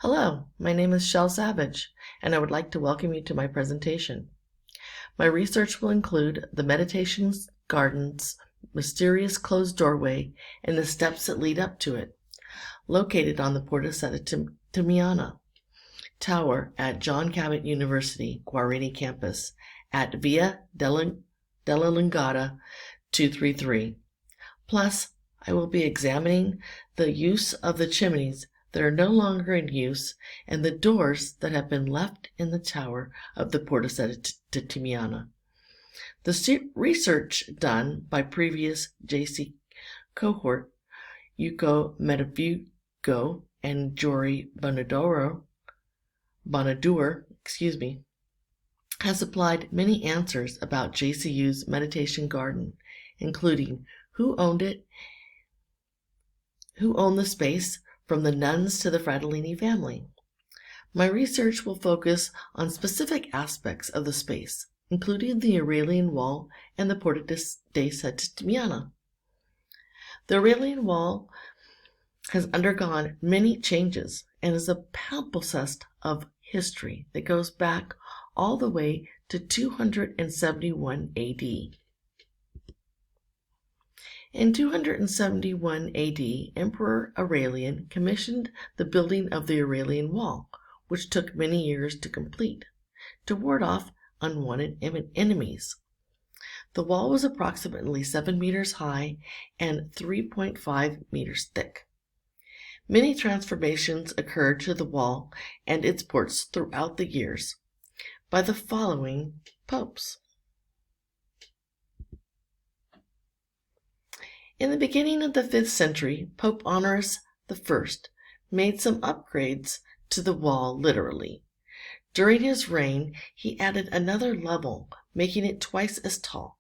Hello, my name is Shel Savage, and I would like to welcome you to my presentation. My research will include the Meditation Garden's mysterious closed doorway and the steps that lead up to it, located on the Porta Settimana Tower at John Cabot University, Guarini campus, at Via della Lungata 233. Plus, I will be examining the use of the chimneys that are no longer in use and the doors that have been left in the tower of the Porta Settimana. The research done by previous JC cohort, Yuko Metabugo and Jory Bonadour, has supplied many answers about JCU's meditation garden, including who owned it, who owned the space, from the nuns to the Fratellini family. My research will focus on specific aspects of the space, including the Aurelian Wall and the Porta dei Settimana. The Aurelian Wall has undergone many changes and is a palimpsest of history that goes back all the way to 271 AD. In 271 AD, Emperor Aurelian commissioned the building of the Aurelian Wall, which took many years to complete, to ward off unwanted enemies. The wall was approximately 7 meters high and 3.5 meters thick. Many transformations occurred to the wall and its ports throughout the years by the following popes. In the beginning of the 5th century, Pope Honorius I made some upgrades to the wall literally. During his reign, he added another level, making it twice as tall.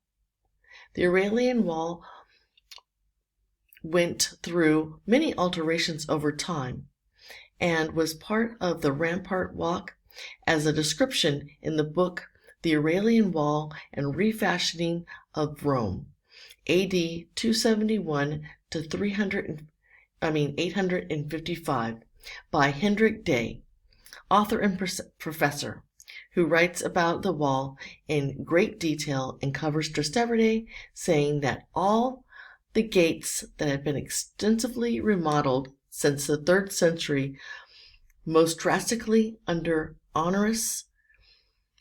The Aurelian Wall went through many alterations over time and was part of the rampart walk as a description in the book The Aurelian Wall and Refashioning of Rome, AD 271 to 855 by Hendrik Day, author and professor, who writes about the wall in great detail and covers Trastevere, saying that all the gates that have been extensively remodeled since the 3rd century, most drastically under Honorius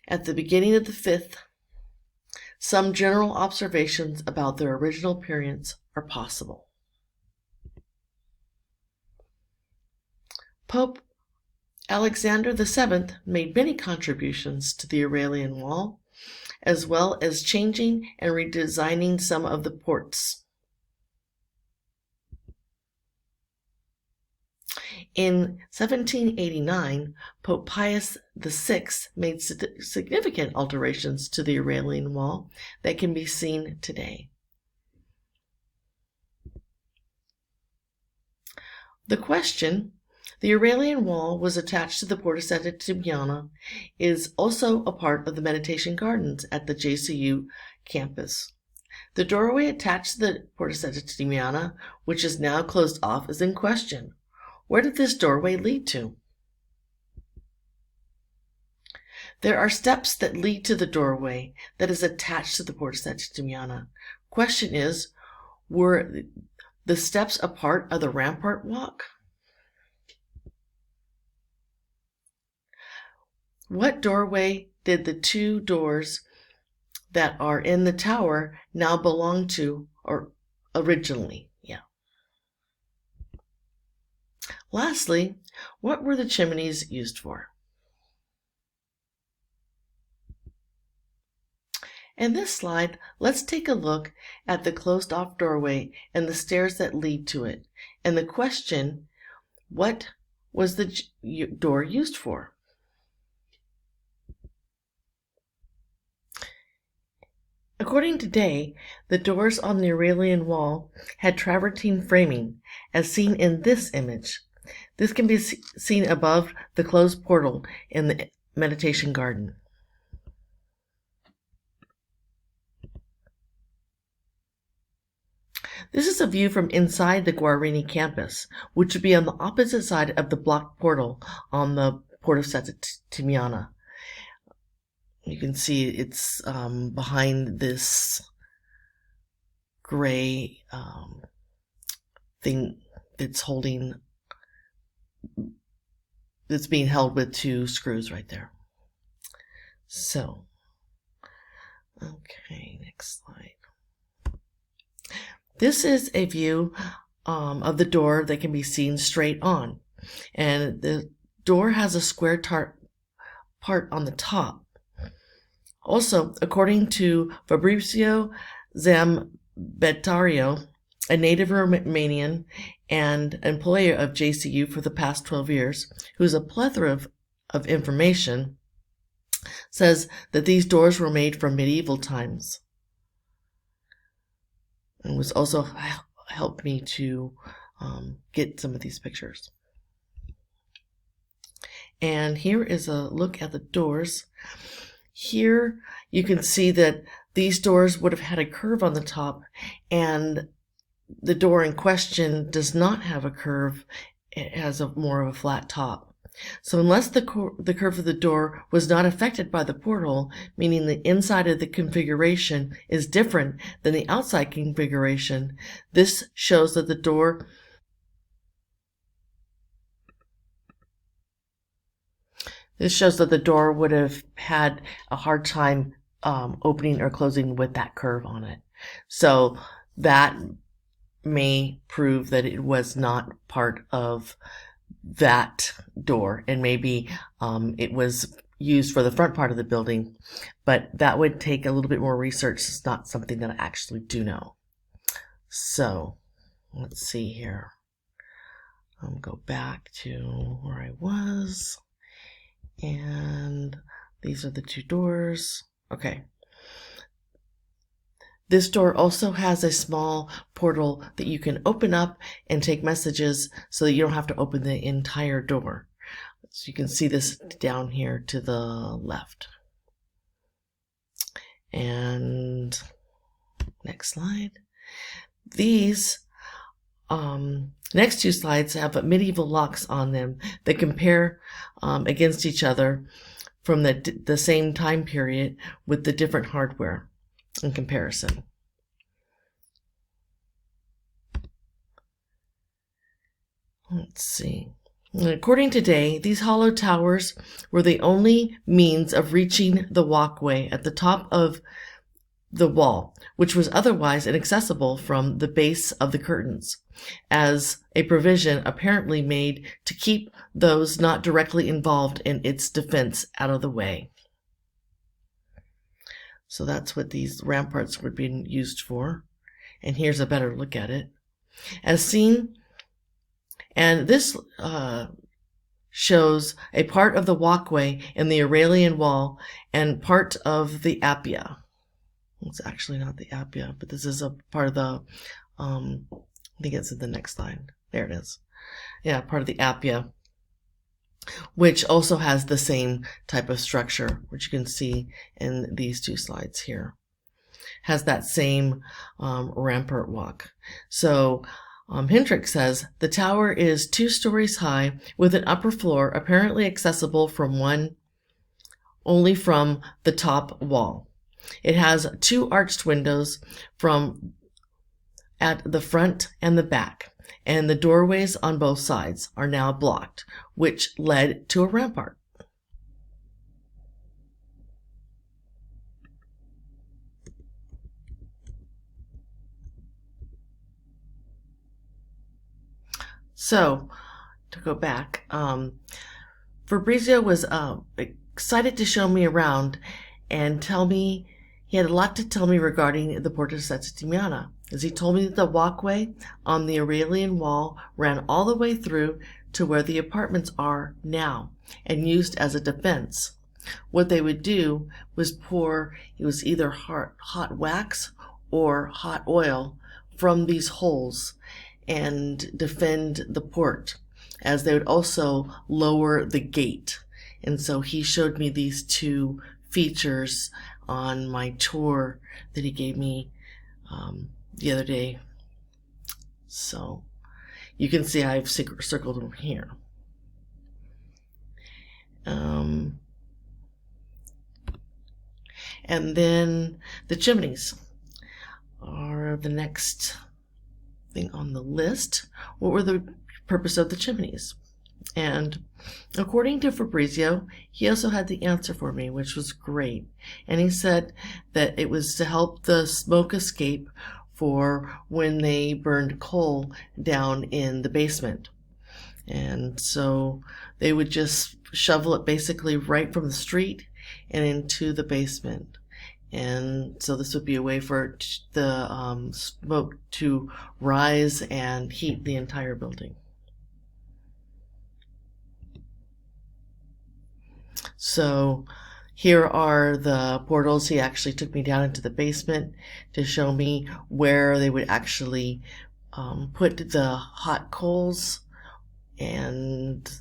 at the beginning of the 5th, some general observations about their original appearance are possible. Pope Alexander VII made many contributions to the Aurelian Wall, as well as changing and redesigning some of the ports. In 1789, Pope Pius VI made significant alterations to the Aurelian Wall that can be seen today. The question, the Aurelian Wall was attached to the Porta Settimana, is also a part of the meditation gardens at the JCU campus. The doorway attached to the Porta Settimana, which is now closed off, is in question. Where did this doorway lead to? There are steps that lead to the doorway that is attached to the Porta Settimana. Question is, were the steps a part of the rampart walk? What doorway did the two doors that are in the tower now belong to, or originally? Lastly, what were the chimneys used for? In this slide, let's take a look at the closed-off doorway and the stairs that lead to it, and the question, what was the door used for? According to Day, the doors on the Aurelian Wall had travertine framing, as seen in this image. This can be seen above the closed portal in the meditation garden. This is a view from inside the Guarini campus, which would be on the opposite side of the blocked portal on the Port of Setimiana. You can see it's behind this gray thing that's being held with two screws right there. So, okay, next slide. This is a view of the door that can be seen straight on. And the door has a square part on the top. Also, according to Fabrizio Zambetario, a native Romanian and employee of JCU for the past 12 years, who's a plethora of information, says that these doors were made from medieval times. And was also helped me to get some of these pictures. And here is a look at the doors. Here you can see that these doors would have had a curve on the top, and the door in question does not have a curve. It has more of a flat top. So unless the curve of the door was not affected by the porthole, meaning the inside of the configuration is different than the outside configuration, this shows that the door would have had a hard time opening or closing with that curve on it. So that may prove that it was not part of that door, and maybe it was used for the front part of the building, but that would take a little bit more research. It's not something that I actually do know. So let's see here. I'll go back to where I was, and these are the two doors. Okay. This door also has a small portal that you can open up and take messages so that you don't have to open the entire door. So you can see this down here to the left. And next slide. These next two slides have medieval locks on them that compare against each other from the same time period with the different hardware in comparison. Let's see. According to Day, these hollow towers were the only means of reaching the walkway at the top of the wall, which was otherwise inaccessible from the base of the curtains, as a provision apparently made to keep those not directly involved in its defense out of the way. So that's what these ramparts were being used for. And here's a better look at it. As seen, and this shows a part of the walkway in the Aurelian Wall and part of the Appia. It's actually not the Appia, but this is a part of the, I think it's in the next slide. There it is. Yeah, part of the Appia, which also has the same type of structure, which you can see in these two slides here. Has that same rampart walk. So Hendrick says, the tower is 2 stories high with an upper floor apparently accessible only from the top wall. It has 2 arched windows at the front and the back, and the doorways on both sides are now blocked, which led to a rampart. So, to go back, Fabrizio was excited to show me around and tell me he had a lot to tell me regarding the Porta Settimana, as he told me that the walkway on the Aurelian Wall ran all the way through to where the apartments are now and used as a defense. What they would do was pour, it was either hot wax or hot oil from these holes and defend the port, as they would also lower the gate. And so he showed me these 2 features on my tour that he gave me the other day So you can see I've circled them here. And then the chimneys are the next thing on the list. What were the purpose of the chimneys? And according to Fabrizio, he also had the answer for me, which was great. And he said that it was to help the smoke escape for when they burned coal down in the basement. And so they would just shovel it basically right from the street and into the basement. And so this would be a way for the smoke to rise and heat the entire building. So here are the portals. He actually took me down into the basement to show me where they would actually put the hot coals and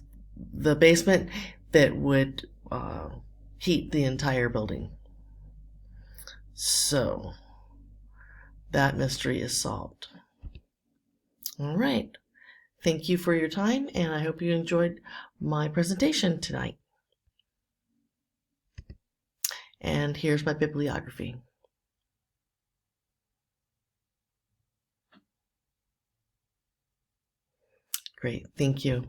the basement that would heat the entire building. So that mystery is solved. All right. Thank you for your time, and I hope you enjoyed my presentation tonight. And here's my bibliography. Great, thank you.